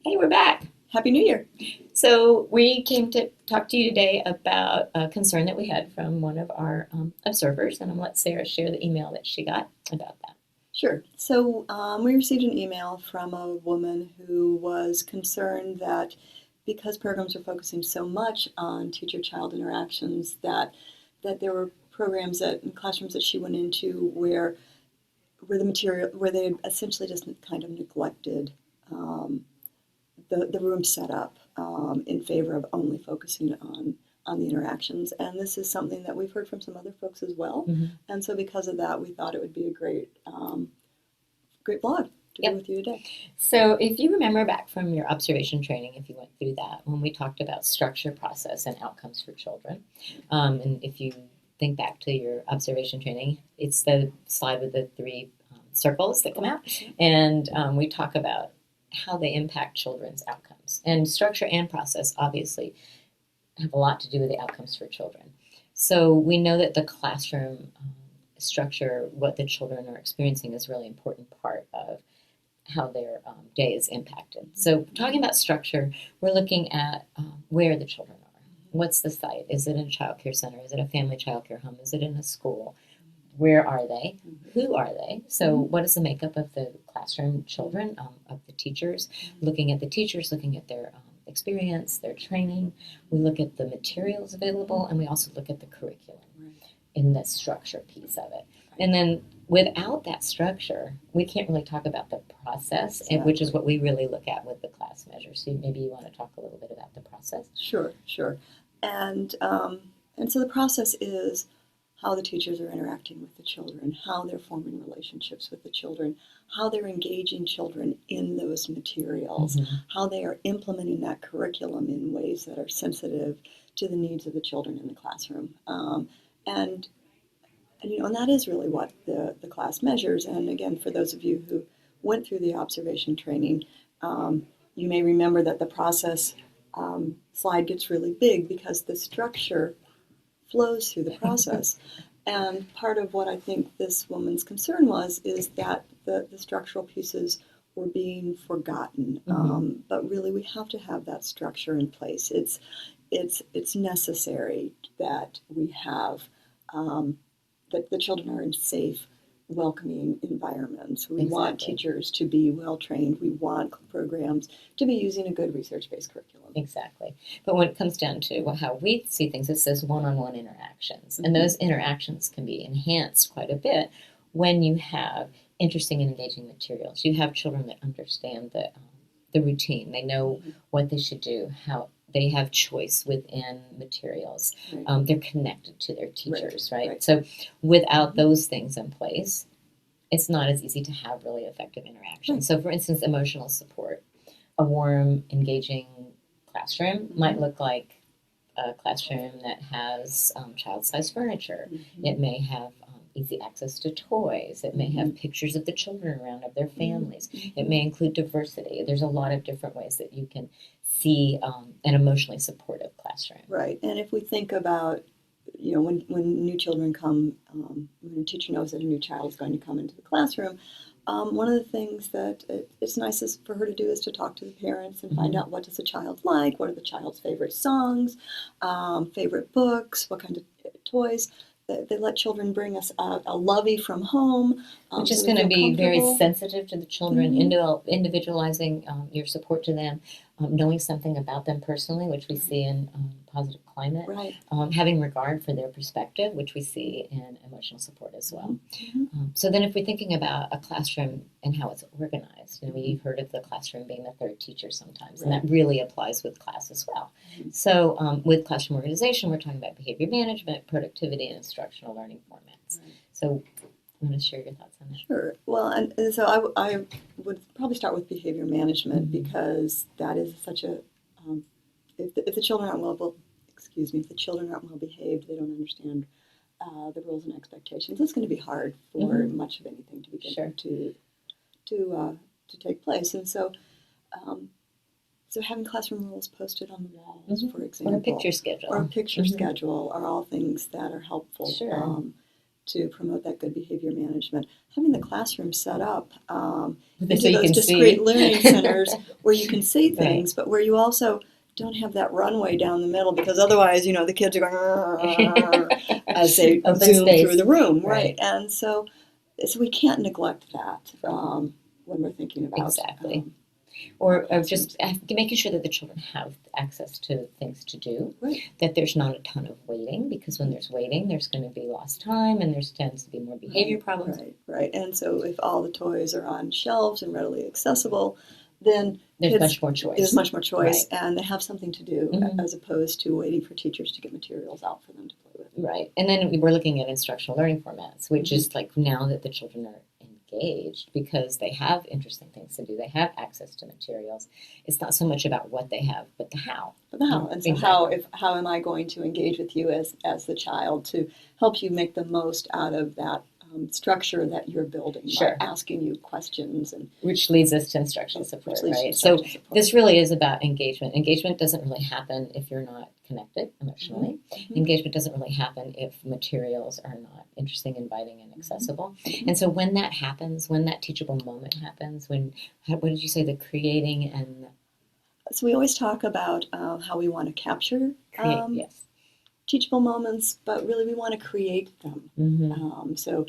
Hey, we're back. Happy New Year. So we came to talk to you today about a concern that we had from one of our observers, and I'm going to let Sarah share the email that she got about that. Sure. We received an email from a woman who was concerned that because programs are focusing so much on teacher-child interactions, that there were programs in classrooms that she went into where they had essentially just kind of neglected um, the room setup in favor of only focusing on the interactions. And this is something that we've heard from some other folks as well. Mm-hmm. And so because of that, we thought it would be a great blog to do Yep. with you today. So if you remember back from your observation training, if you went through that, when we talked about structure, process, and outcomes for children, and if you think back to your observation training, it's the slide with the three circles that come out, and we talk about how they impact children's outcomes. And structure and process obviously have a lot to do with the outcomes for children. So we know that the classroom structure, what the children are experiencing, is a really important part of how their day is impacted. So talking about structure, we're looking at where the children are. What's the site? Is it in a child care center? Is it a family child care home? Is it in a school? Where are they? Who are they? So what is the makeup of the classroom children, of the teachers? Looking at the teachers, looking at their experience, their training. We look at the materials available, and we also look at the curriculum in the structure piece of it. And then without that structure, we can't really talk about the process, which is what we really look at with the class measures. So maybe you want to talk a little bit about the process. Sure. And so the process is how the teachers are interacting with the children, how they're forming relationships with the children, how they're engaging children in those materials, how they are implementing that curriculum in ways that are sensitive to the needs of the children in the classroom. And and that is really what the class measures. And again, for those of you who went through the observation training, you may remember that the process slide gets really big because the structure flows through the process. And part of what I think this woman's concern was is that the structural pieces were being forgotten. But really, we have to have that structure in place. It's necessary that we have that the children are in safe, welcoming environments. We want teachers to be well trained. We want programs to be using a good research-based curriculum. Exactly. But when it comes down to how we see things, it's those one-on-one interactions. And those interactions can be enhanced quite a bit when you have interesting and engaging materials. You have children that understand the routine. They know what they should do, how they have choice within materials. They're connected to their teachers, right? So without those things in place, it's not as easy to have really effective interaction. So for instance, emotional support. A warm, engaging classroom might look like a classroom that has child-sized furniture. It may have easy access to toys. It may have pictures of the children around, of their families. It may include diversity. There's a lot of different ways that you can see an emotionally supportive classroom. Right. And if we think about, when new children come, when a teacher knows that a new child is going to come into the classroom, one of the things that it's nice for her to do is to talk to the parents and find out what does the child like, what are the child's favorite songs, favorite books, what kind of toys. They let children bring us a lovey from home. Which is going to be very sensitive to the children, individualizing your support to them, knowing something about them personally, which we see in Positive Climate, having regard for their perspective, which we see in emotional support as well. So then if we're thinking about a classroom and how it's organized, we've heard of the classroom being the third teacher sometimes, and that really applies with class as well. So with classroom organization, we're talking about behavior management, productivity, and instructional learning formats. So I'm going to share your thoughts on that. Sure. Well, and so I would probably start with behavior management because that is such a if the children aren't if the children aren't well behaved, they don't understand the rules and expectations. It's going to be hard for much of anything to begin to take place. And so having classroom rules posted on the walls, for example, or a picture schedule, are all things that are helpful to promote that good behavior management. Having the classroom set up So into you those can discrete see. learning centers where you can see Right. things, but where you also don't have that runway down the middle, because otherwise, the kids are going as they Open zoom space. through the room, Right. And so we can't neglect that when we're thinking about Exactly. our Or just classrooms. making sure that the children have access to things to do, Right. that there's not a ton of waiting, because when there's waiting, there's going to be lost time and there tends to be more behavior problems. Right. And so if all the toys are on shelves and readily accessible, then There's kids, much more choice. there's much more choice, and they have something to do Mhm. as opposed to waiting for teachers to get materials out for them to play with. Right. And then we're looking at instructional learning formats, which is like now that the children are engaged because they have interesting things to do, they have access to materials. It's not so much about what they have, but the how. But the how, and so how am I going to engage with you as the child to help you make the most out of that structure that you're building Sure. by asking you questions, and Which leads us to instructional support, right? instructional So support. this really is about engagement. Engagement doesn't really happen if you're not connected emotionally. Engagement doesn't really happen if materials are not interesting, inviting, and accessible. And so when that happens, when that teachable moment happens, what did you say, the creating and So we always talk about how we want to capture create, yes. teachable moments, but really we want to create them. So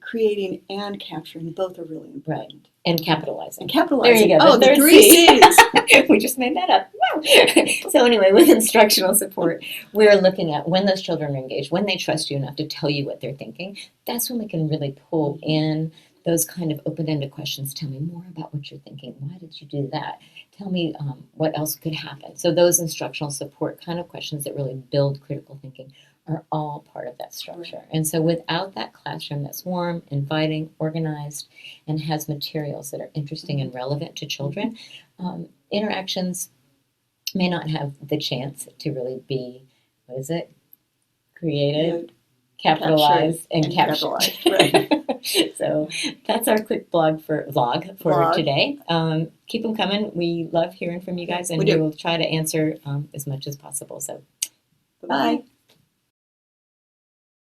creating and capturing, both are really important. Right. And capitalizing. And capitalizing. There you go. Oh, the three C's. We just made that up. Wow. So anyway, with instructional support, we're looking at when those children are engaged, when they trust you enough to tell you what they're thinking. That's when we can really pull in those kind of open-ended questions. Tell me more about what you're thinking. Why did you do that? Tell me what else could happen. So those instructional support kind of questions that really build critical thinking are all part of that structure. And so without that classroom that's warm, inviting, organized, and has materials that are interesting and relevant to children, interactions may not have the chance to really be, created, capitalized, and captured. Right. So that's our quick vlog for today. Keep them coming. We love hearing from you guys, and we will try to answer as much as possible. So bye-bye.